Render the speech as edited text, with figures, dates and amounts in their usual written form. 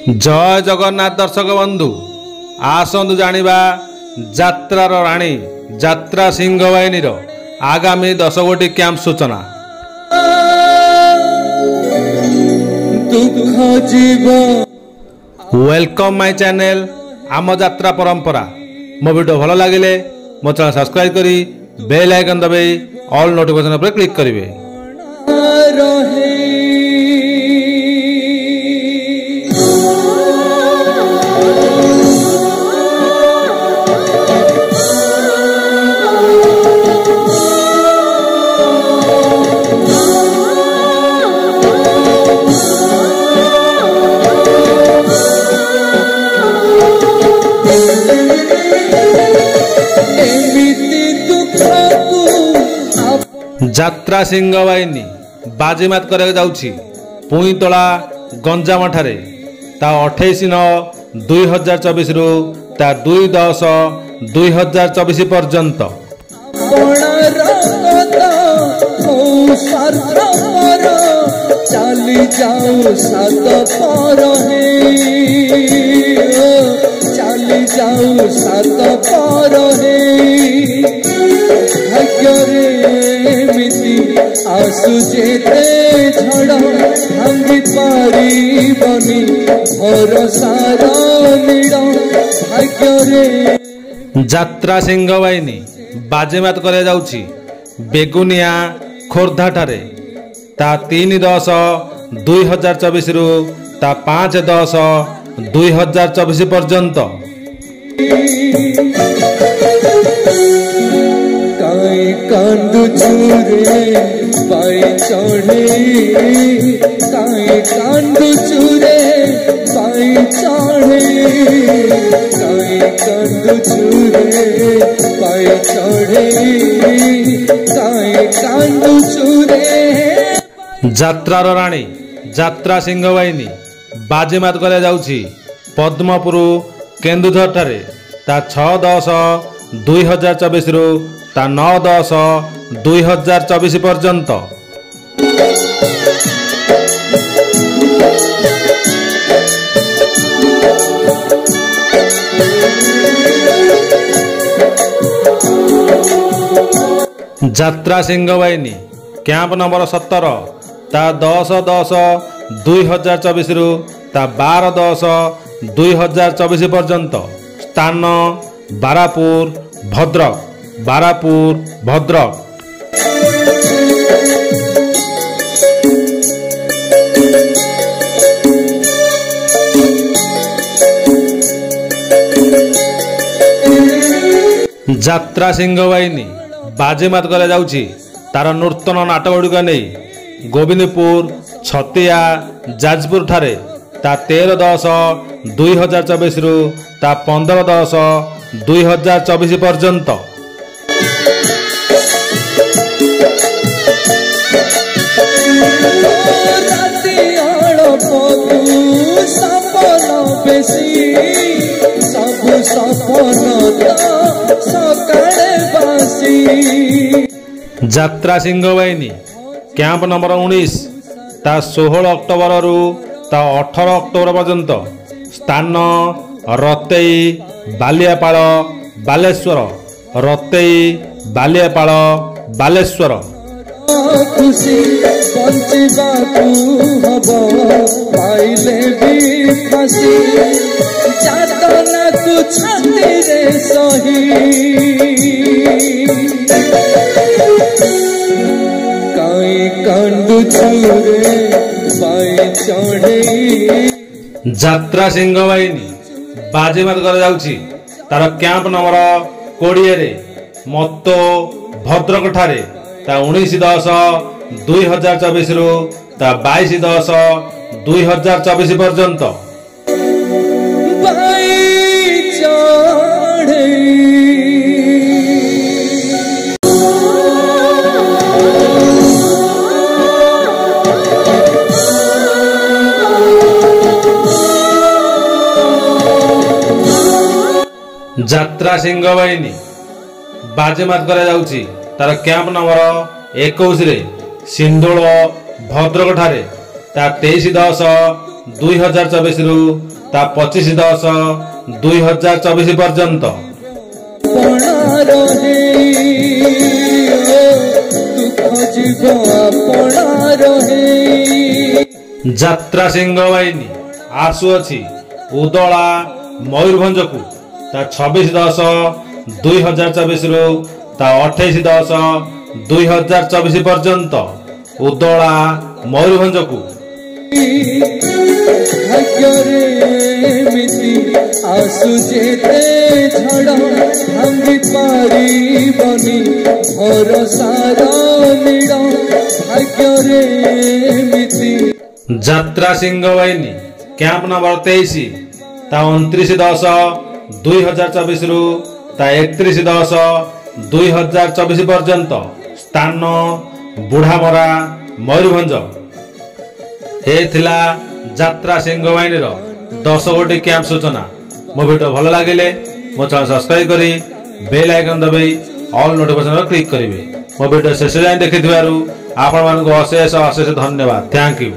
जय जगन्नाथ दर्शक बंधु आसतु जानिबा यात्रार राणी यात्रा सिंह बाहिनी आगामी 10 गोटी कैंप सूचना। वेलकम माय चैनल आम यात्रा परंपरा। मो वीडियो भल लगे मो चैनल सब्सक्राइब करी बेल आइकन दबाई ऑल नोटिफिकेशन पर क्लिक करेंगे। यात्रा सिंह बाहिनी बाजीमात कर पुईतला गंजाम ठारे ता 28/9/2024 रु ता 2/10/2024 पर्यंत चली जाओ सात पर आसु जेते झड़ भांगी पारी बनी भरोसार नीड़ भाग्य रे। यात्रा सिंह बाहिनी बाजीमात कर बेगुनिया खोर्धा ठारे ता 3/10/2024 रु ता 5/10/2024 पर्यंत कांदू चूरे पाई चढ़े कांदू चूरे पाई चढ़े कांदू चूरे पाई चढ़े कांदू चूरे। यात्रार राणी यात्रा सिंह बाहिनी बाजीमात कर पद्मपुर केन्दुझर ठारे ता 6/10/2024 रु ता 9/10/2024 पर्यंत यात्रा सिंह बाहिनी कैंप नंबर 17 ता 10/10/2024 रु ता 12/10/2024 पर्यंत स्थान बारापुर भद्रक बारापुर भद्रक। यात्रा सिंह बाहिनी बाजीमात कर तार नूतन नाटक गुड़िक नहीं गोविंदपुर छतिया जाजपुर ठारे ता 13/10/2024 रु ता 15/10/2024 पर्यंत यात्रा सिंह बाहिनी कैंप नंबर 19 ता 16 अक्टोबर रु ता 18 अक्टोबर पर्यंत स्थान रतेई बालियापाल बालेश्वर रतेई बालियापाल बालेश्वर। खुशी बंचिबाकू हब पाइले भी फांसी जातना तू छाती रे सही काई कांदू चूरे पाई चढ़े। यात्रा सिंह बाहिनी बाजीमात कर तार कैंप नंबर 20 रे मतो भद्रक ठारे ता 19/10/2024 रु ता 22/10/2024 पर्यंत यात्रा सिंह बाहिनी बाजीमात कर तार कैंप नंबर 21 रे सिंधोल भद्रक ठारे ता 23/10 2024 ता 25/10/2024 पर्यंत ଯାତ୍ରା ସିଂହ ବାହିନୀ ଆସୁଅଛି ଉଦଳା ମୟୂରଭଞ୍ଜ କୁ ତା 26/10/2024 ତା 28/10/2024 पर्यंत उदला मयूरभंज को ଯାତ୍ରା ସିଂହ ବାହିନୀ କ୍ୟାମ୍ପ नंबर 23 ता 29/10/2024 ता 31/10/2024 पर्यंत स्थान बुढ़ामरा मयूरभंज यात्रा सिंह बाहिनी 10 गोटी कैंप सूचना। मो वीडियो भल लगे मो चैनल सब्सक्राइब करी बेल आइकन दबाई ऑल नोटिफिकेशन क्लिक करेंगे। मो वीडियो शेष जाए देखि आपण मानक अशेष अशेष धन्यवाद। Thank you.